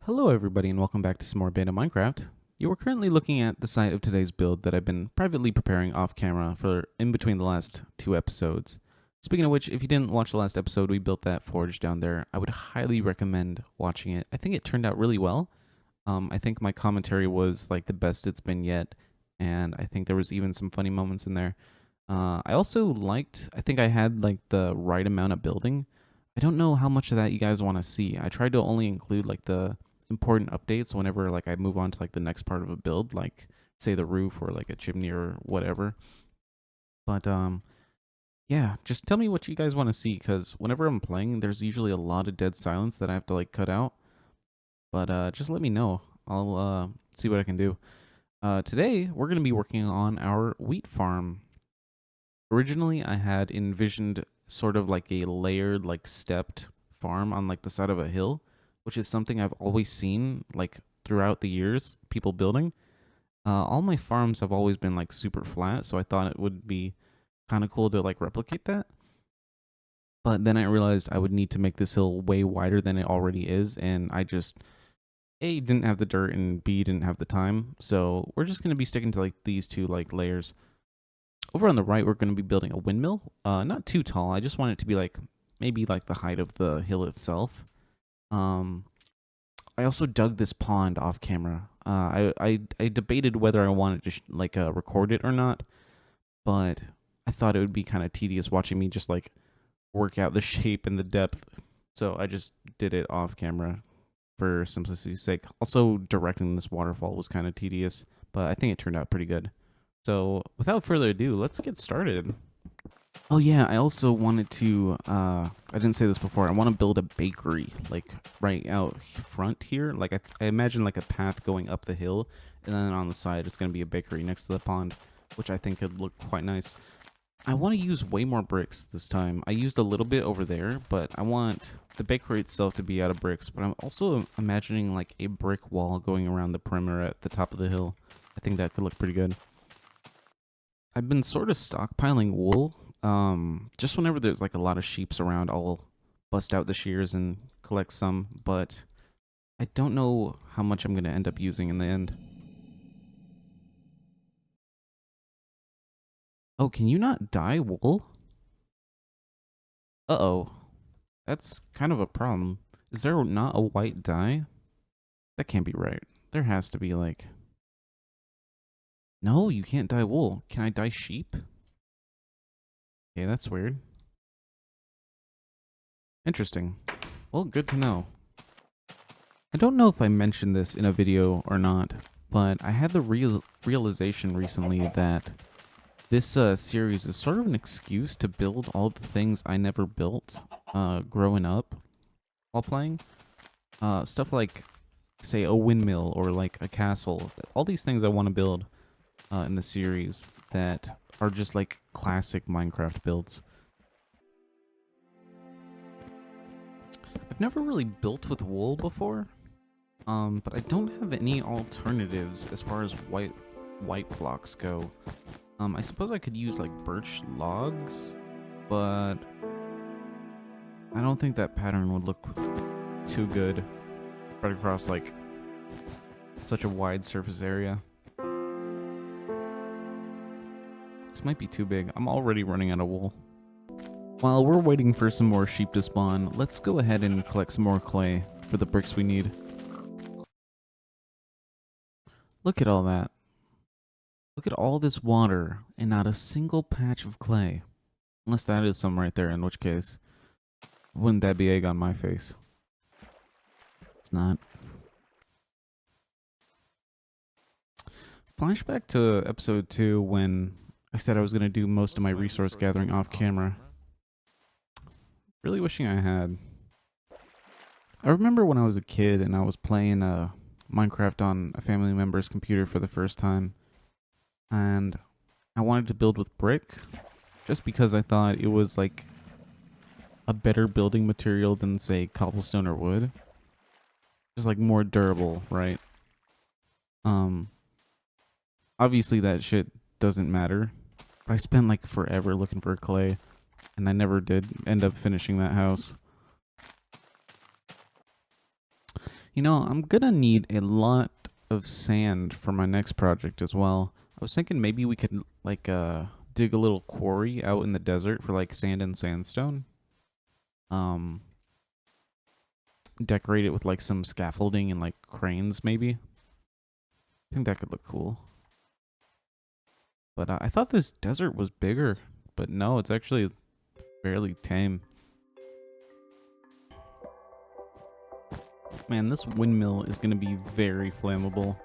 Hello everybody and welcome back to some more Beta Minecraft. You are currently looking at the site of today's build that I've been privately preparing off camera for in between the last two episodes. Speaking of which, if you didn't watch the last episode, we built that forge down there. I would highly recommend watching it. I think it turned out really well. I think my commentary was like the best it's been yet, and I think there was even some funny moments in there. I also I think I had like the right amount of building. I don't know how much of that you guys want to see. I tried to only include like the important updates whenever like I move on to like the next part of a build, like say the roof or like a chimney or whatever. But yeah, just tell me what you guys want to see because whenever I'm playing, there's usually a lot of dead silence that I have to like cut out. But just let me know. I'll see what I can do. Today we're gonna be working on our wheat farm. Originally, I had envisioned sort of like a layered, like stepped farm on like the side of a hill, which is something I've always seen like throughout the years, people building. All my farms have always been like super flat, so I thought it would be kind of cool to like replicate that. But then I realized I would need to make this hill way wider than it already is, and I just A didn't have the dirt and B didn't have the time. So we're just gonna be sticking to like these two like layers. Over on the right, we're going to be building a windmill. Not too tall. I just want it to be like maybe like the height of the hill itself. Um, I also dug this pond off camera. I debated whether I wanted to record it or not, but I thought it would be kind of tedious watching me just like work out the shape and the depth. So I just did it off camera for simplicity's sake. Also, directing this waterfall was kind of tedious, but I think it turned out pretty good. So without further ado, let's get started. Oh yeah, I also wanted to I didn't say this before. I want to build a bakery like right out front here. Like I imagine like a path going up the hill and then on the side it's going to be a bakery next to the pond, which I think could look quite nice. I want to use way more bricks this time. I used a little bit over there, but I want the bakery itself to be out of bricks, but I'm also imagining like a brick wall going around the perimeter at the top of the hill. I think that could look pretty good. I've been sort of stockpiling wool. Just whenever there's like a lot of sheeps around, I'll bust out the shears and collect some, but I don't know how much I'm going to end up using in the end. Oh, can you not dye wool? Uh-oh. That's kind of a problem. Is there not a white dye? That can't be right. There has to be like... No, you can't dye wool. Can I dye sheep? Okay, that's weird. Interesting. Well, good to know. I don't know if I mentioned this in a video or not, but I had the realization recently that this series is sort of an excuse to build all the things I never built growing up while playing. Stuff like, say, a windmill or like a castle. All these things I want to build in the series that are just like classic Minecraft builds. I've never really built with wool before. But I don't have any alternatives as far as white blocks go. I suppose I could use like birch logs, but I don't think that pattern would look too good spread across like such a wide surface area. This might be too big. I'm already running out of wool. While we're waiting for some more sheep to spawn, let's go ahead and collect some more clay for the bricks we need. Look at all that. Look at all this water and not a single patch of clay. Unless that is some right there, in which case, wouldn't that be egg on my face? It's not. Flashback to episode 2 when I said I was going to do most of my resource gathering off camera. Really wishing I had. I remember when I was a kid and I was playing Minecraft on a family member's computer for the first time. And I wanted to build with brick just because I thought it was like a better building material than, say, cobblestone or wood. Just like more durable, right? Obviously that shit doesn't matter. But I spent like forever looking for clay and I never did end up finishing that house. You know, I'm gonna need a lot of sand for my next project as well. I was thinking maybe we could like dig a little quarry out in the desert for like sand and sandstone. Um Decorate it with like some scaffolding and like cranes maybe. I think that could look cool. But I thought this desert was bigger, but no, it's actually fairly tame. Man, this windmill is going to be very flammable,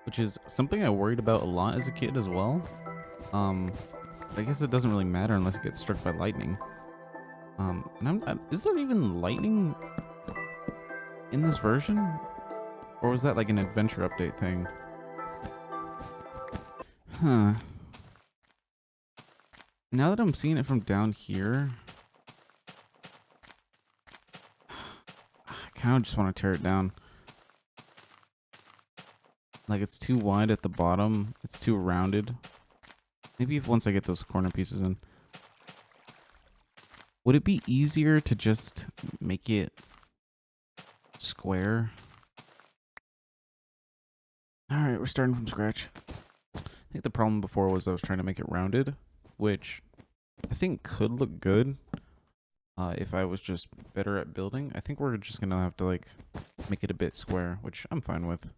which is something I worried about a lot as a kid as well. I guess it doesn't really matter unless it gets struck by lightning. Is there even lightning in this version? Or was that like an adventure update thing? Huh. Now that I'm seeing it from down here, I kind of just want to tear it down. Like, it's too wide at the bottom. It's too rounded. Maybe if once I get those corner pieces in. Would it be easier to just make it square? Alright, we're starting from scratch. I think the problem before was I was trying to make it rounded, which I think could look good if I was just better at building. I think we're just going to have to, like, make it a bit square, which I'm fine with.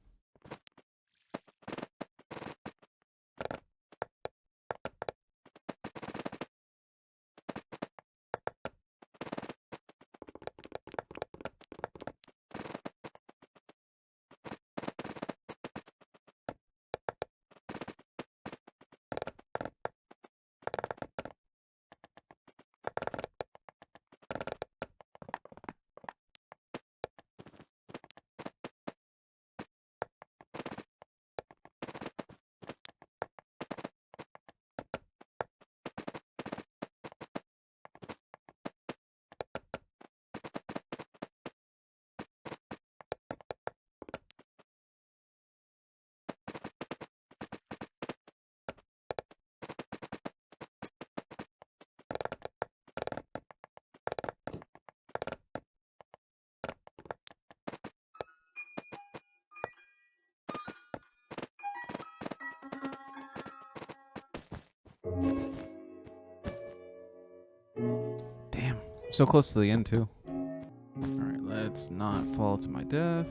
Damn, so close to the end too. Alright, let's not fall to my death.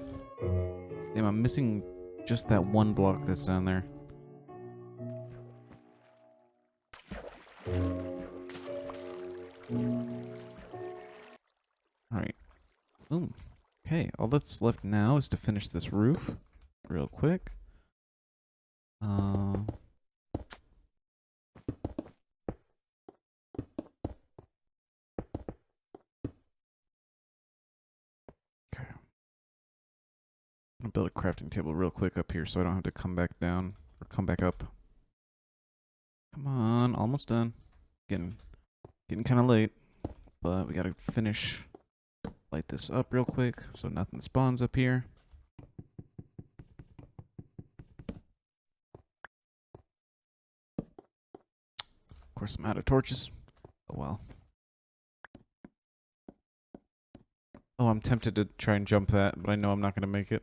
Damn, I'm missing just that one block that's down there. Alright. Boom. Okay, all that's left now is to finish this roof real quick. Okay. I'm gonna build a crafting table real quick up here so I don't have to come back down or come back up. Come on, almost done. Getting kind of late, but we gotta finish. Light this up real quick so nothing spawns up here. Of course, I'm out of torches. Oh well. Oh, I'm tempted to try and jump that, but I know I'm not going to make it.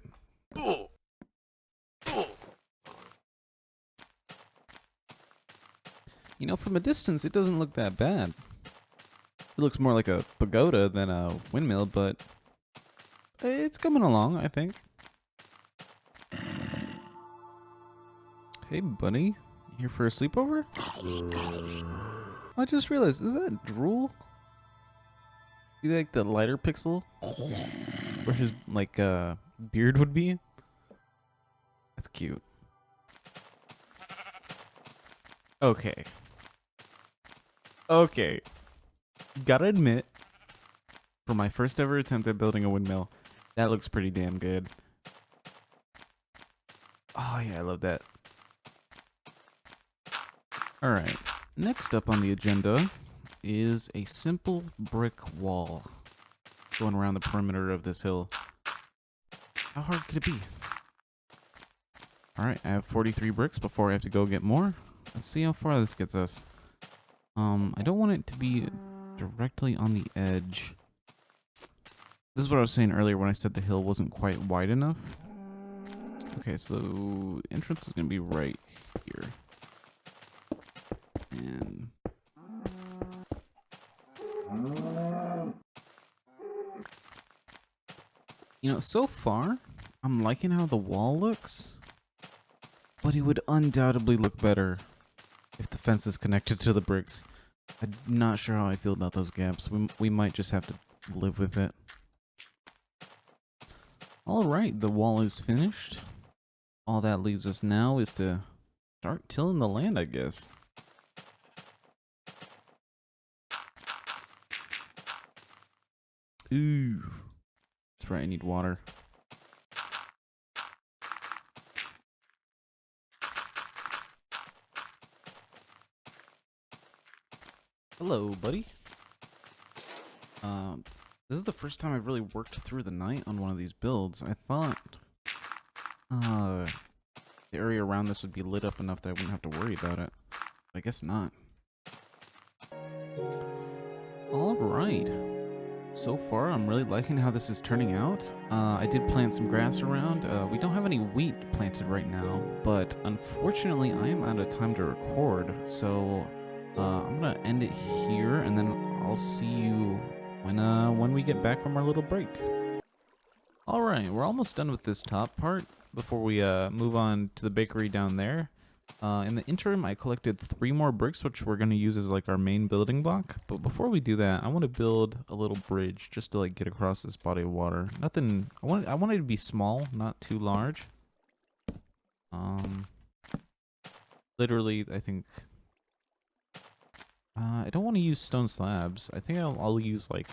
You know, from a distance, it doesn't look that bad. It looks more like a pagoda than a windmill, but it's coming along, I think. Hey, buddy. You here for a sleepover? I just realized, is that drool? You like the lighter pixel? Where his, like, beard would be? That's cute. Okay. Okay. Gotta admit, for my first ever attempt at building a windmill, that looks pretty damn good. Oh yeah, I love that. Alright, next up on the agenda is a simple brick wall going around the perimeter of this hill. How hard could it be? Alright, I have 43 bricks before I have to go get more. Let's see how far this gets us. I don't want it to be directly on the edge. This is what I was saying earlier when I said the hill wasn't quite wide enough. Okay, so entrance is gonna be right here. And you know, so far, I'm liking how the wall looks, but it would undoubtedly look better if the fence is connected to the bricks. I'm not sure how I feel about those gaps. We might just have to live with it. Alright, the wall is finished. All that leaves us now is to start tilling the land, I guess. Ooh. That's right, I need water. Hello, buddy. This is the first time I've really worked through the night on one of these builds. I thought the area around this would be lit up enough that I wouldn't have to worry about it. I guess not. Alright. So far, I'm really liking how this is turning out. I did plant some grass around. We don't have any wheat planted right now, but unfortunately, I am out of time to record, so I'm gonna end it here, and then I'll see you when we get back from our little break. Alright, we're almost done with this top part before we move on to the bakery down there. In the interim, I collected 3 more bricks, which we're going to use as like our main building block. But before we do that, I want to build a little bridge just to like get across this body of water. Nothing. I want it to be small, not too large. Literally, I think. I don't want to use stone slabs. I think I'll use like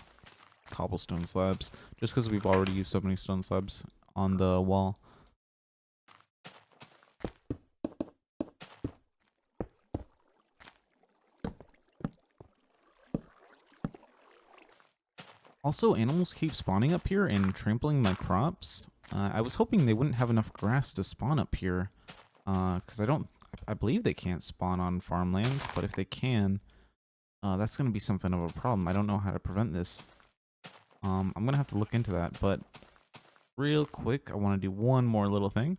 cobblestone slabs, just because we've already used so many stone slabs on the wall. Also, animals keep spawning up here and trampling my crops. I was hoping they wouldn't have enough grass to spawn up here, because I believe they can't spawn on farmland, but if they can, that's going to be something of a problem. I don't know how to prevent this. I'm going to have to look into that, but real quick, I want to do one more little thing.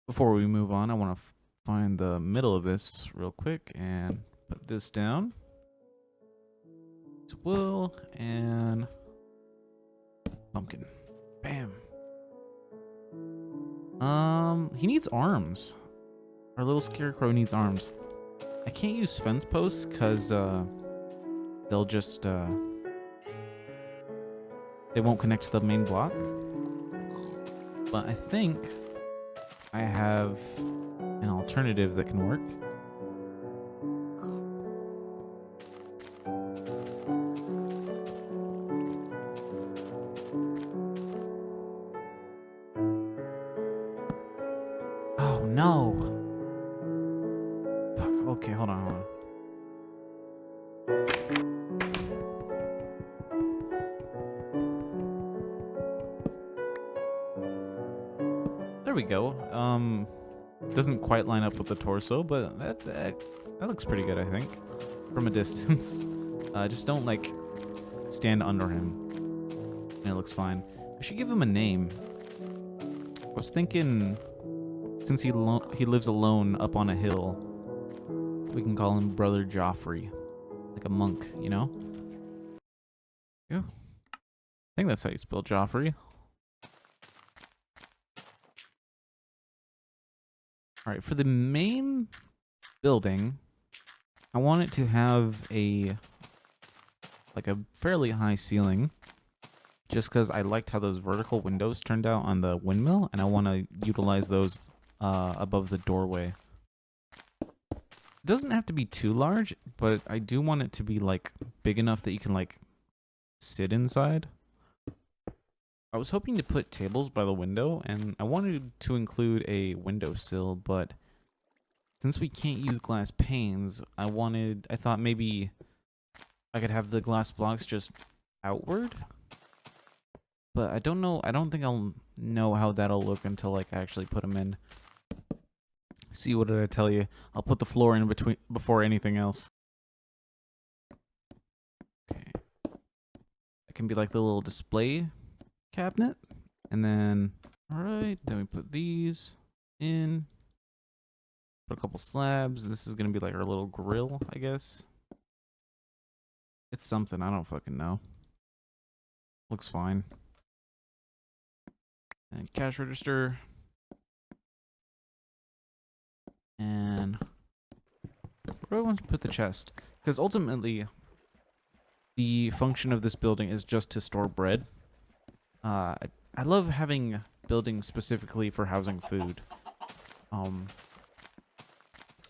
Before we move on, I want to find the middle of this real quick and put this down. Wool and pumpkin. Bam. He needs arms. Our little scarecrow needs arms. I can't use fence posts because they'll just they won't connect to the main block. But I think I have an alternative that can work. Oh no. Fuck. Okay, hold on. There we go. Doesn't quite line up with the torso, but that looks pretty good, I think, from a distance. Just don't like stand under him, and it looks fine. I should give him a name. I was thinking, since he lives alone up on a hill, we can call him Brother Joffrey, like a monk, you know? Yeah, I think that's how you spell Joffrey. All right, for the main building, I want it to have a fairly high ceiling, just because I liked how those vertical windows turned out on the windmill, and I want to utilize those above the doorway. It doesn't have to be too large, but I do want it to be like big enough that you can like sit inside. I was hoping to put tables by the window, and I wanted to include a windowsill, but since we can't use glass panes, I thought maybe I could have the glass blocks just outward. But I don't know, I don't think I'll know how that'll look until like I actually put them in. See, what did I tell you? I'll put the floor in between before anything else. Okay. I can be like the little display cabinet. And then, all right, then we put these in. Put a couple slabs. This is going to be like our little grill, I guess. It's something. I don't fucking know. Looks fine. And cash register. And where do I want to put the chest? Because ultimately, the function of this building is just to store bread. I love having buildings specifically for housing food. On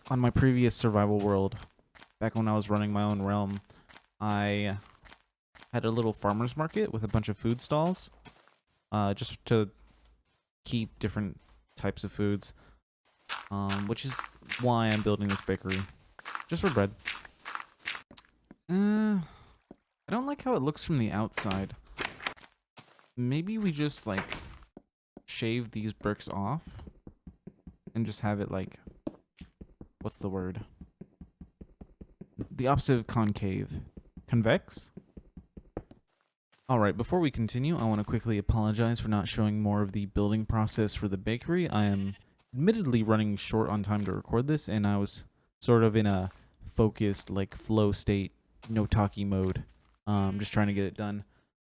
my previous survival world, back when I was running my own realm, I had a little farmer's market with a bunch of food stalls, just to keep different types of foods, which is why I'm building this bakery, just for bread. I don't like how it looks from the outside. Maybe we just, like, shave these bricks off and just have it, like, what's the word? The opposite of concave. Convex? Alright, before we continue, I want to quickly apologize for not showing more of the building process for the bakery. I am admittedly running short on time to record this, and I was sort of in a focused, like, flow state, no talkie mode. Just trying to get it done.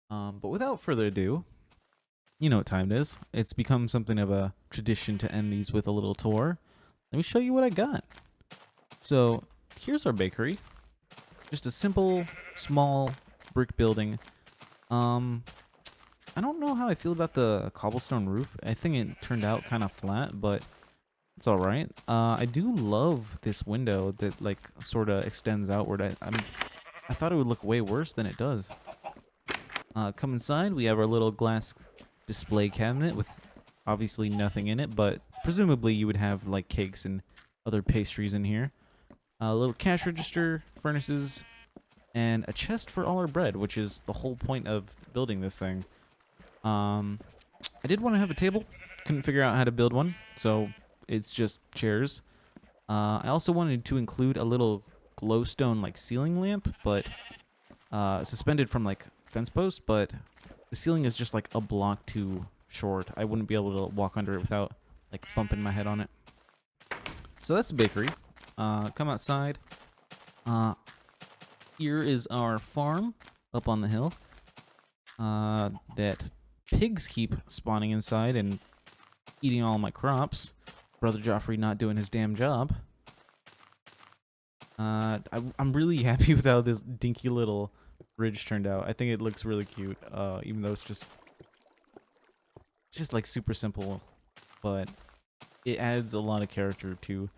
But without further ado, you know what time it is. It's become something of a tradition to end these with a little tour. Let me show you what I got. So, here's our bakery. Just a simple, small brick building. I don't know how I feel about the cobblestone roof. I think it turned out kind of flat, but it's all right. I do love this window that, like, sort of extends outward. I thought it would look way worse than it does. Come inside, we have our little glass display cabinet with obviously nothing in it, but presumably you would have like cakes and other pastries in here. A little cash register, furnaces, and a chest for all our bread, which is the whole point of building this thing. I did want to have a table, couldn't figure out how to build one, so it's just chairs. I also wanted to include a little glowstone like ceiling lamp, but suspended from like fence posts, but the ceiling is just like a block too short. I wouldn't be able to walk under it without like bumping my head on it. So that's the bakery. Come outside. Here is our farm up on the hill. That pigs keep spawning inside and eating all my crops. Brother Joffrey not doing his damn job. I'm really happy with how this dinky little bridge turned out. I think it looks really cute, even though it's just like super simple, but it adds a lot of character to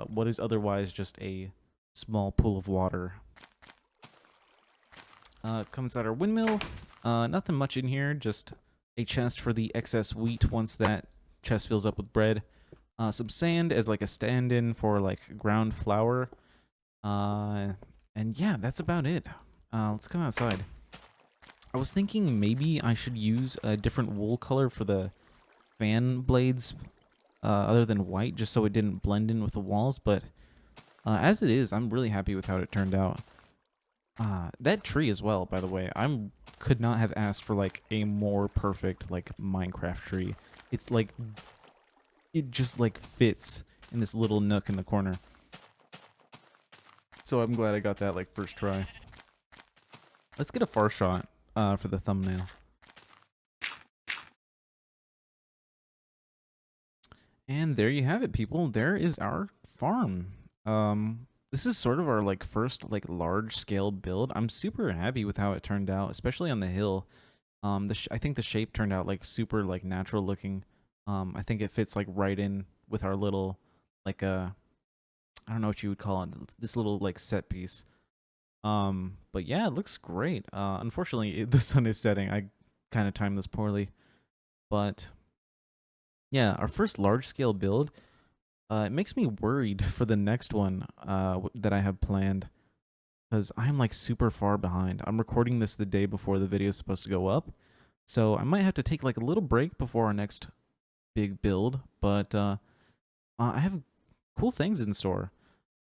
what is otherwise just a small pool of water. Comes out our windmill. Nothing much in here, just a chest for the excess wheat once that chest fills up with bread. Some sand as like a stand-in for like ground flour. And yeah, that's about it. Let's come outside. I was thinking maybe I should use a different wool color for the fan blades, other than white, just so it didn't blend in with the walls, but as it is, I'm really happy with how it turned out. That tree as well, by the way, could not have asked for like a more perfect like Minecraft tree. It's like, it just like fits in this little nook in the corner. So I'm glad I got that like first try. Let's get a far shot for the thumbnail. And there you have it, people. There is our farm. This is sort of our like first like large scale build. I'm super happy with how it turned out, especially on the hill. I think the shape turned out like super like natural looking. I think it fits like right in with our little like I don't know what you would call it, this little like set piece. But yeah, it looks great. Unfortunately, the sun is setting. I kind of timed this poorly, but yeah, our first large scale build. It makes me worried for the next one that I have planned, because I'm like super far behind. I'm recording this the day before the video is supposed to go up, so I might have to take like a little break before our next big build. But I have cool things in store.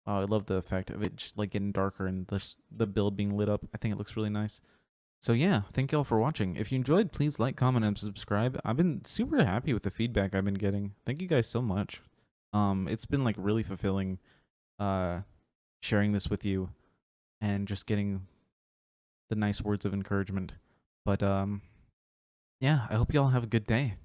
I love the effect of it just like getting darker and the build being lit up. I think it looks really nice. So yeah, thank y'all for watching. If you enjoyed, please like, comment, and subscribe. I've been super happy with the feedback I've been getting. Thank you guys so much. It's been like really fulfilling uh sharing this with you and just getting the nice words of encouragement. But yeah, I hope y'all have a good day.